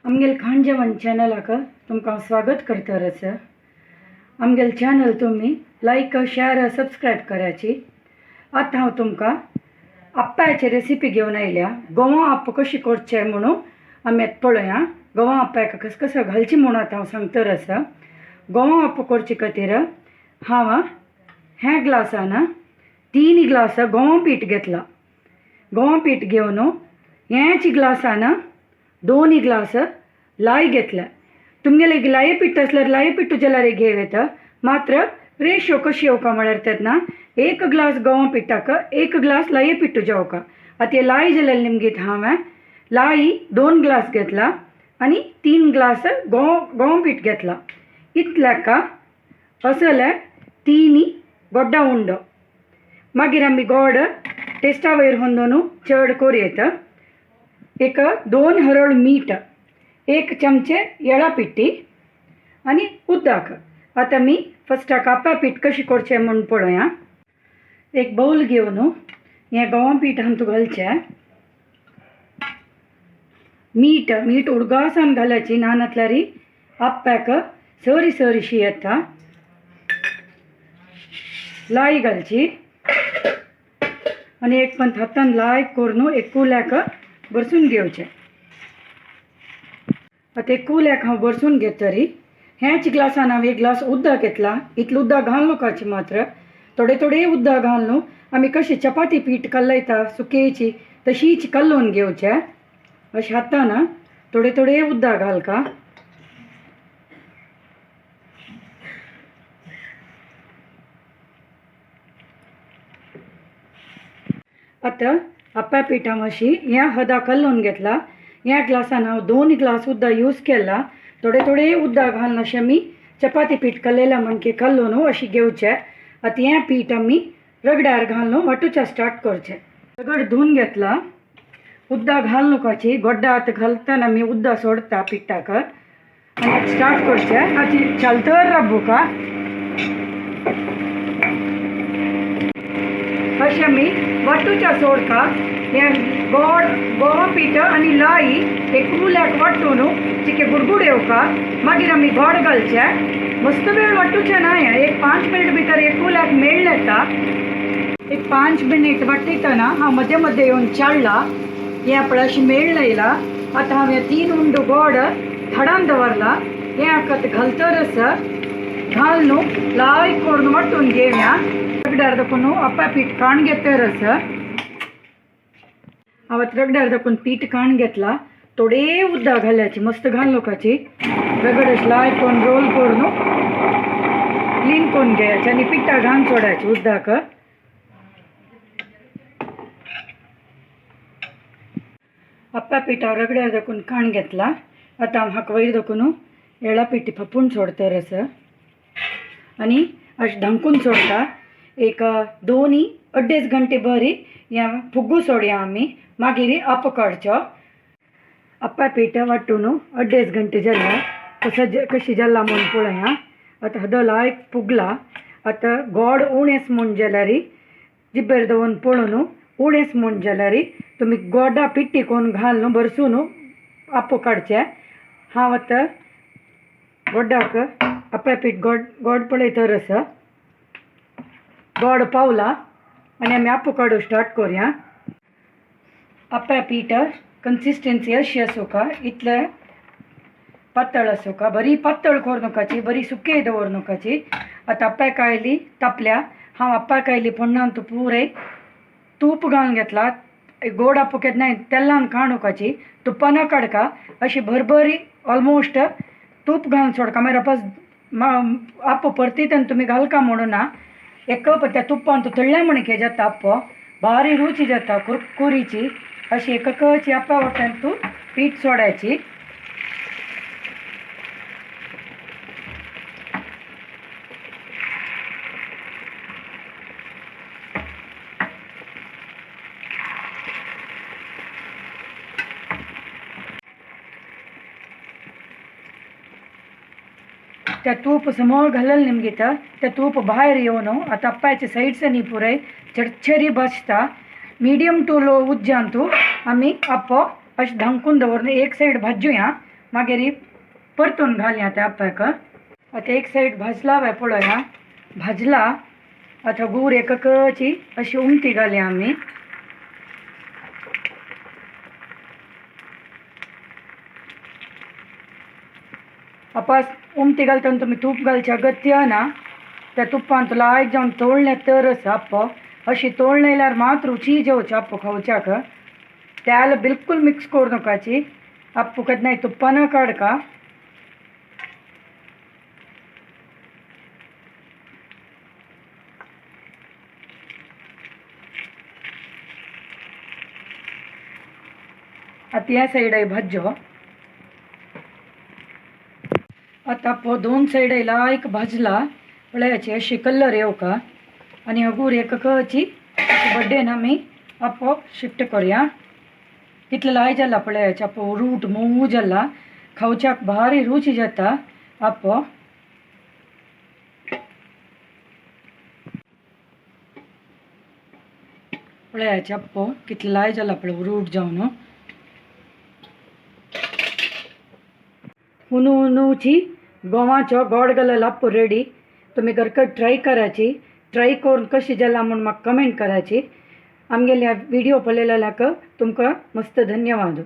आमगेल खाण जेवण चॅनलाक तुमकां स्वागत करता आसा. आमगेल चॅनल तुम्ही लाईक शेअर सबस्क्राईब करायची. आता हांव तुमकां आप्प्याची रेसिपी घेवन आयल्या. गोवा आप्प कशी करचे म्हणून आमी आतां पळोवया. गोवा आप्प्याक कसं कसं घालची म्हणून आतां हांव सांगता आसा. गोवा आप्प करचे खातीर हांव ह्या ग्लासान 3 ग्लास गोवा पीठ घेतला. गोवा पीठ घेवन ह्याच ग्लासान 2 ग्लास लाई घेतला. तुमगेले लाये पीठ असल्यार लाये पीठ जाल्यार घेव येता. मात्र रेशो कशी येवका म्हळ्यार तेन्ना 1 ग्लास गोवा पिठाक 1 ग्लास लाये पीठ जेवका. आतां हे लाई जाल्यार निमगेत हांवें लाई 2 ग्लास घेतला आनी 3 ग्लास गोवा पीठ घेतला. इतल्याक असले 3 गोड्डा उंड. मागीर आमी गोड टेस्टा वयर होंदून चड कोरयेत. एक 2 हरळ मीठ, 1 चमचे येळा पिट्टी आनी उदक. आतां मी फस्टाक आप्पा पीठ कशी करचें म्हूण पळोवया. एक बाऊल घेवन हें गोवा पीठ हातूंत घालचें. मीठ उडगासान घालायची, ना नातल्यार आप्प्याक सरी सरीशी येता. लाई घालची आनी एक पंत हातान लाई करून एक कुल्याक बरसून घेवचें. आतां एक कुल्याक हांव बरसून घेतरी ह्याच ग्लासान हांव 1 ग्लास उदक घेतला. इतलें उदक घालूं नकाचें, मात्र थोडे थोडे उदक घालून आमी कशी चपाती पीठ कल्लयता सुकेची तशीच कल्लोवन घेवचें. अशें हातान थोडे थोडे उदक घालका. आतां आप्प्या पिठां अशी ह्या हदा कल्लोवन घेतला. ह्या ग्लासान हांव 2 ग्लास उदक यूज केला. थोडे थोडे उदक घालून अशें आमी चपाती पीठ कल्लयला म्हणके कल्लोवन अशी घेवचें. आतां हें पीठ आमी रगड्यार घालून वांटूचें स्टार्ट करचें. रगड धुवन घेतला. उदक घालूं नकाची. गोड्डा आतां घालतना आमी उदक सोडता पिठाक आनी स्टार्ट करचें. हाची चलतर रब्बुका अशें आमी वांटूचें सोडका. हें गोड गोवा पीठ आनी लाई एक कुल्याक वांटून चिके बुडबुड येवका. मागीर आमी गोड घालचें. मस्त वेळ वांटूचें ना. हें एक 5 मिनट भितर एक कुल्याक मेळ येता. एक 5 मिनट वाटयतना हांव मध्य मध्य येवन चाळ्ळा. हें आपणा अशी मेळ लायला. आतां हांव हे 3 उंड गोड थडान दवरला. हें हाका घालतरच घालून लाई करून वांटून घेवया. रगड्यार दाखोवन आप्पा पीठ काण घेतरच हांव रगड्यार दाखोवन पीठ काण घेतला. थोडे उदक घालायची, मस्त घालूं नकाची. रगड अशी लाई करून रोल करून क्लीन करून घेवयाची आनी पिठा घालून सोडायची उदक. आप्पा पिठा रगड्यार दाखोवन काण घेतला. आतां हांव हाका वयर दाखोवन येळा पिठी फपून सोडतरच आनी अशें धांकून सोडटा. एक 2-2.5 घंटे बरी हें फुग्गू सोडया आमी. मागीर आप्प काडचो. आप्पा पीठ वांटून 2.5 घंटे जाल्या कशी जाल्ला म्हूण पळोवया. आतां हदो लायक फुगला. आतां गोड उणेंच म्हूण जाल्यार जिब्बेर दवरून पळोवन उणेंच म्हूण जाल्यार तुमी गोडा पिट्टी करून घालून बरसून आप्प काडचें. हांव आतां गोडाक आप्पा पीठ गोड पळयतरच गोड पावला आनी आमी आप्प काडूं स्टार्ट करुया. आप्पा पीठ कन्सिस्टन्सी अशी आसूं का, इतलें पातळ आसूं का. बरी पातळ करूं नकाची, बरी सुके दवरूं नकाची. आतां आप्पा कायली तापल्या. हांव आप्पा कायली पोन्नान पुरे तूप घालून घेतला. गोड आप्प केन्नाय तेलान काडूकाची, तुपान काडका. अशी भरभरी ऑलमोस्ट तूप घालून सोडका. मागीर आप्प परतीतना तुमी घालका म्हणून ना. एक कप त्या तुपान तळ्ळ्या म्हणके जाता आप्प भारी रुची जाता कुरकुरीची. अशी एक कपची आप्पा वाटण तूं पीठ सोडायची. त्या तूप समोर घालल निमगीत त्या तूप भायर येवन आतां आप्पाच्या सायड्सांनी पुराय चरचरी भाजता. मिडियम टू लो उज्जांतू आमी आप्पो अशें धांकून दवरून एक सायड भाजूया. मागीर परतून घालया त्या आप्याक. आता एक साईड भाजला हांवें पळया, भाजला. आता गूर एकची अशी उमटी घालया आमी. आपास उमटी घालतना तुम्ही तूप घालच्या गत्या ना. त्या तुपान लायक जावन तोळलें तरच आप्प. अशी तोळून येयल्यार मात रुची जेवची आप्प खावच्याक. त्याला बिलकुल मिक्स करू नकाची. आप्पू केन्नाय तुप्पान काडका. आता ह्या साईड भाज्यो. आता आप्पो दोन साईड लायक भाजला. पळयाची अशी कलर येऊ का. आणि अगूर एकची बड्डेन आमी आप्पो शिफ्ट करूया. कितले लाय जाला पळयाचे आप्पो रूट मोव जाला. खावच्याक भारी रुची जाता आप्पो. पळयाचे आप्पो कितले लाय जाला पळय रूट जावन. हुनूची गोवाचो गोड घालल आप्पो रेडी. तुम्ही घरकट ट्राय करायची. ट्राय करून कशी जाला म्हणून म्हाका कमेंट करायची. आमगेल्या व्हिडिओ पळयल्याक तुमकां मस्त धन्यवाद.